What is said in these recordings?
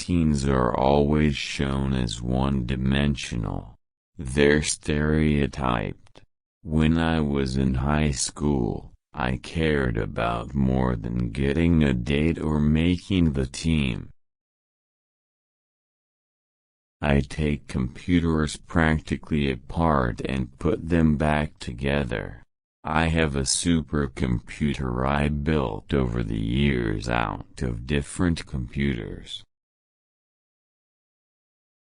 teens are always shown as one-dimensional. They're stereotyped. When I was in high school, I cared about more than getting a date or making the team. I take computers practically apart and put them back together. I have a supercomputer I built over the years out of different computers.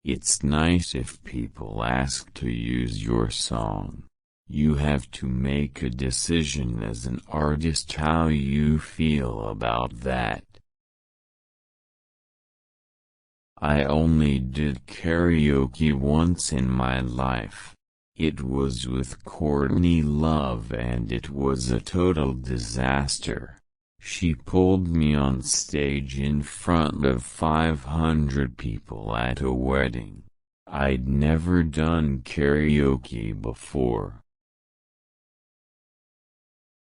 It's nice if people ask to use your song. You have to make a decision as an artist how you feel about that. I only did karaoke once in my life. It was with Courtney Love and it was a total disaster. She pulled me on stage in front of 500 people at a wedding. I'd never done karaoke before.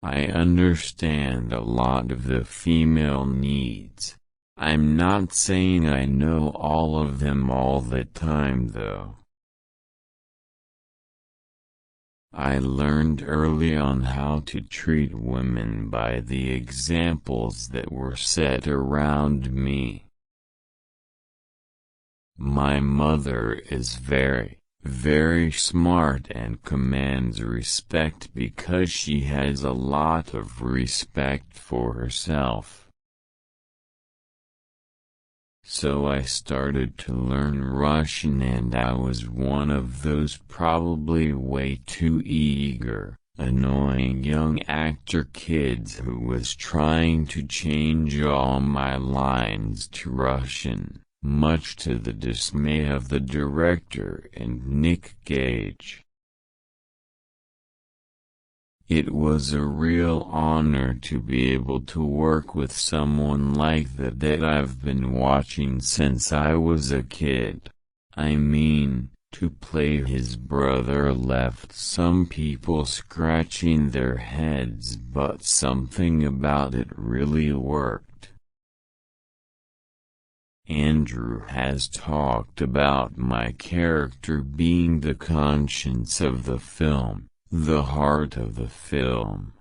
I understand a lot of the female needs. I'm not saying I know all of them all the time though. I learned early on how to treat women by the examples that were set around me. My mother is very, very smart and commands respect because she has a lot of respect for herself. So I started to learn Russian and I was one of those probably way too eager, annoying young actor kids who was trying to change all my lines to Russian, much to the dismay of the director and Nick Cage. It was a real honor to be able to work with someone like that I've been watching since I was a kid. I mean, to play his brother left some people scratching their heads, but something about it really worked. Andrew has talked about my character being the conscience of the film. The heart of the film.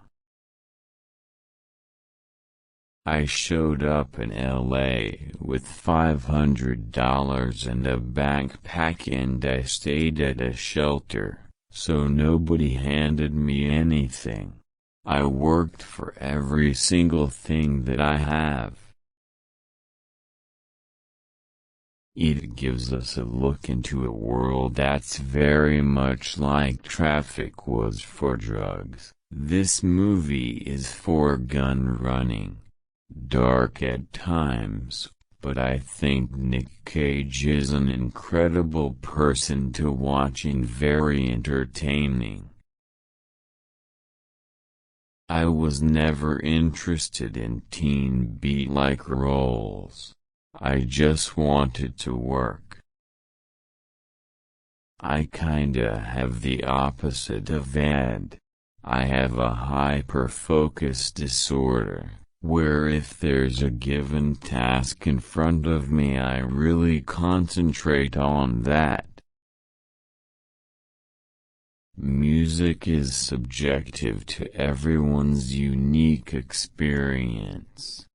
I showed up in LA with $500 and a backpack and I stayed at a shelter, so nobody handed me anything. I worked for every single thing that I have. It gives us a look into a world that's very much like Traffic was for drugs. This movie is for gun running. Dark at times, but I think Nick Cage is an incredible person to watch and very entertaining. I was never interested in teen beat-like roles. I just wanted to work. I kinda have the opposite of Ed. I have a hyper-focus disorder, where if there's a given task in front of me I really concentrate on that. Music is subjective to everyone's unique experience.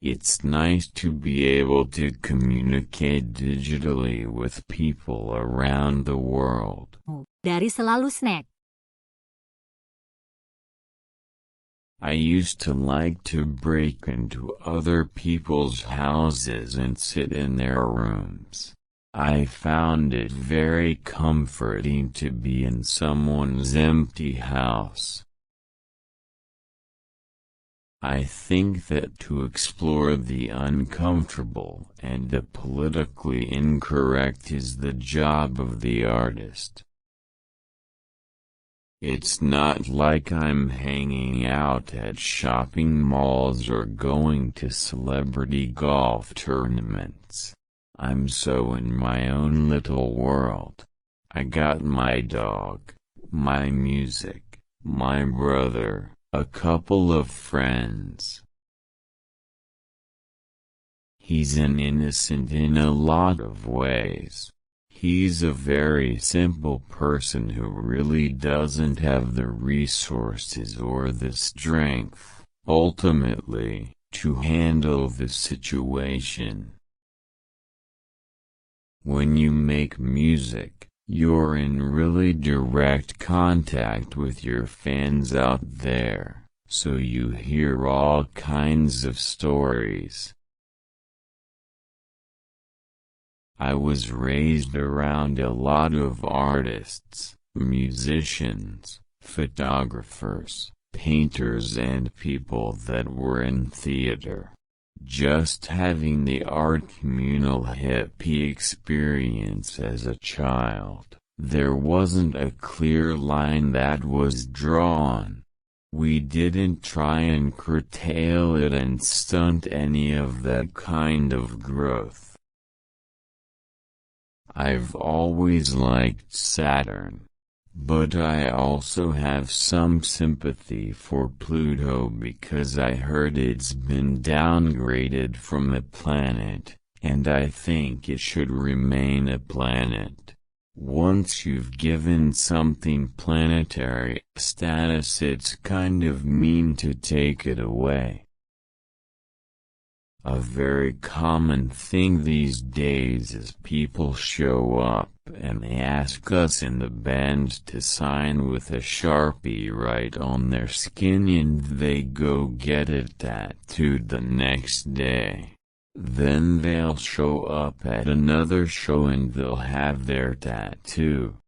It's nice to be able to communicate digitally with people around the world. Dari selalu snack. I used to like to break into other people's houses and sit in their rooms. I found it very comforting to be in someone's empty house. I think that to explore the uncomfortable and the politically incorrect is the job of the artist. It's not like I'm hanging out at shopping malls or going to celebrity golf tournaments. I'm so in my own little world. I got my dog, my music, my brother, a couple of friends. He's an innocent in a lot of ways. He's a very simple person who really doesn't have the resources or the strength, ultimately, to handle the situation. When you make music, you're in really direct contact with your fans out there, so you hear all kinds of stories. I was raised around a lot of artists, musicians, photographers, painters and people that were in theater. Just having the art communal hippie experience as a child, there wasn't a clear line that was drawn. We didn't try and curtail it and stunt any of that kind of growth. I've always liked Saturn, but I also have some sympathy for Pluto because I heard it's been downgraded from a planet, and I think it should remain a planet. Once you've given something planetary status, it's kind of mean to take it away. A very common thing these days is people show up and they ask us in the band to sign with a Sharpie right on their skin and they go get it tattooed the next day. Then they'll show up at another show and they'll have their tattoo.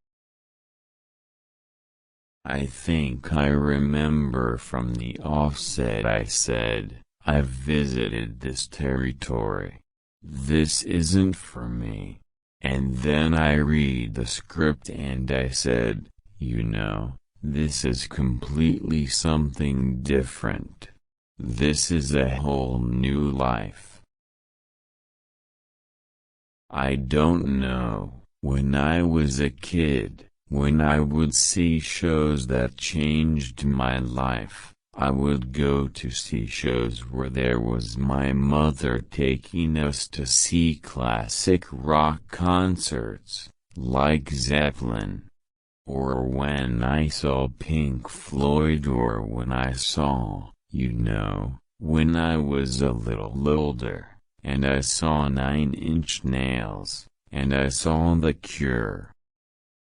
I think I remember from the offset I said, I've visited this territory. This isn't for me. And then I read the script and I said, this is completely something different. This is a whole new life. I don't know, when I was a kid, when I would see shows that changed my life, I would go to see shows where there was my mother taking us to see classic rock concerts, like Zeppelin. Or when I saw Pink Floyd or when I saw, when I was a little older, and I saw 9 Inch Nails, and I saw The Cure,